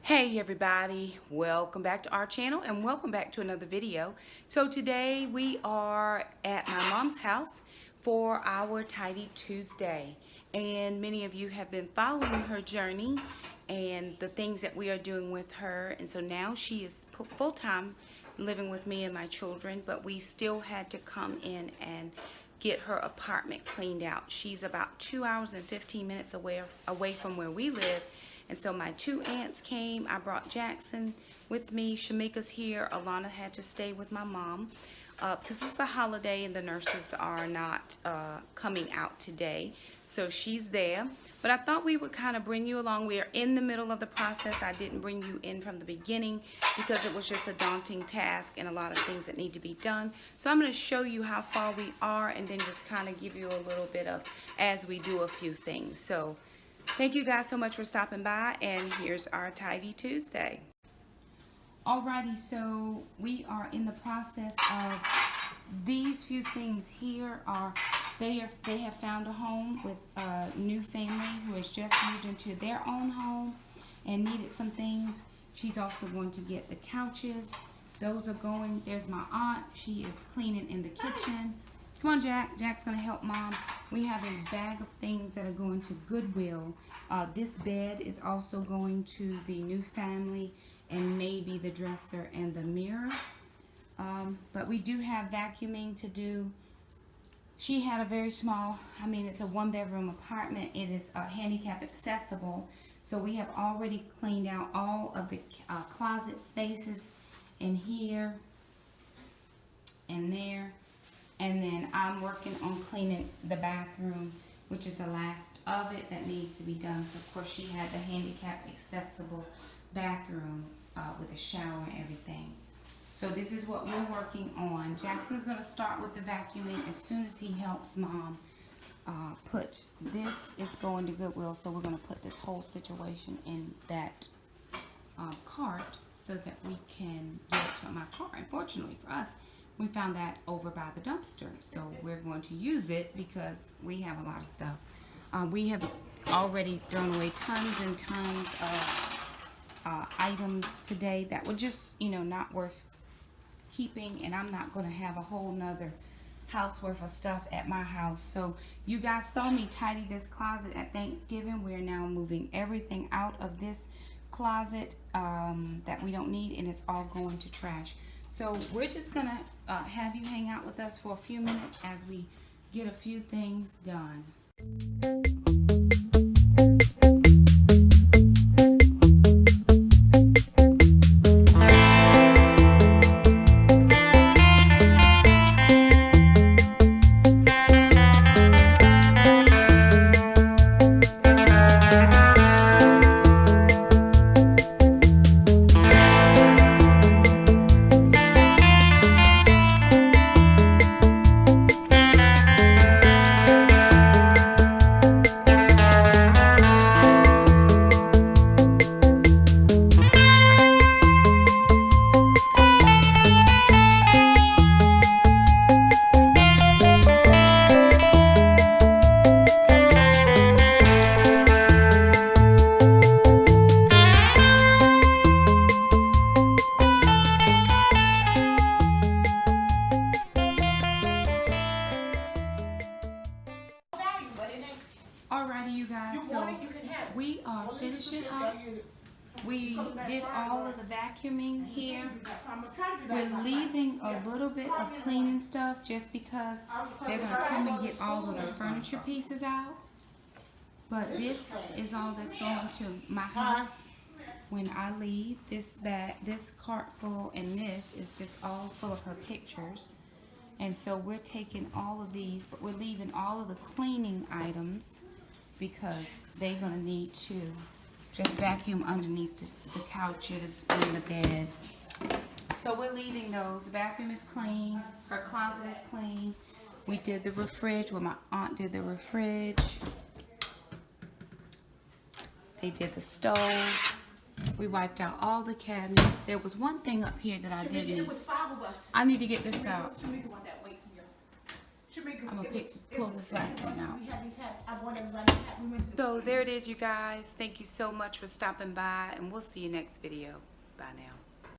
Hey everybody, welcome back to our channel and welcome back to another video. So today we are at my mom's house for our Tidy Tuesday, and many of you have been following her journey and the things that we are doing with her, and so now she is full-time living with me and my children, but we still had to come in and get her apartment cleaned out. She's about 2 hours and 15 minutes away from where we live. And so my two aunts came. I brought Jackson with me. Shamika's here. Alana had to stay with my mom because it's a holiday and the nurses are not coming out today. So she's there. But I thought we would kind of bring you along. We are in the middle of the process. I didn't bring you in from the beginning because it was just a daunting task and a lot of things that need to be done. So I'm going to show you how far we are and then just kind of give you a little bit of as we do a few things. So thank you guys so much for stopping by, and here's our Tidy Tuesday. Alrighty, so we are in the process of these few things here are they have found a home with a new family who has just moved into their own home and needed some things. She's also going to get the couches. Those are going. There's my aunt. She is cleaning in the kitchen. Come on, Jack. Jack's going to help Mom. We have a bag of things that are going to Goodwill. This bed is also going to the new family, and maybe the dresser and the mirror. But we do have vacuuming to do. She had a very small, it's a one-bedroom apartment. It is handicap accessible. So we have already cleaned out all of the closet spaces in here and there. And then I'm working on cleaning the bathroom, which is the last of it that needs to be done. So of course she had the handicap accessible bathroom with a shower and everything. So this is what we're working on. Jackson's going to start with the vacuuming as soon as he helps Mom put. This is going to Goodwill, so we're going to put this whole situation in that cart so that we can get it to my car. Unfortunately for us, we found that over by the dumpster, so we're going to use it because we have a lot of stuff. We have already thrown away tons and tons of items today that were just, not worth keeping, and I'm not going to have a whole nother house worth of stuff at my house. So you guys saw me tidy this closet at Thanksgiving. We're now moving everything out of this closet that we don't need, and it's all going to trash. So we're just going to have you hang out with us for a few minutes as we get a few things done. Alrighty, you guys, so we are finishing up. We did all of the vacuuming here. We're leaving a little bit of cleaning stuff just because they're going to come and get all of the furniture pieces out. But this is all that's going to my house when I leave. This cart full, and this is just all full of her pictures. And so we're taking all of these, but we're leaving all of the cleaning items because they're going to need to just vacuum underneath the couches and the bed. So we're leaving those. The bathroom is clean. Her closet is clean. We did the fridge. Well, my aunt did the fridge. They did the stove. We wiped out all the cabinets. There was one thing up here that I didn't. It was 5 of us. I need to get this out. I'm gonna pull this last one out. We had these hats. I bought everybody a hat. We went to the So there it is, you guys. Thank you so much for stopping by, and we'll see you next video. Bye now.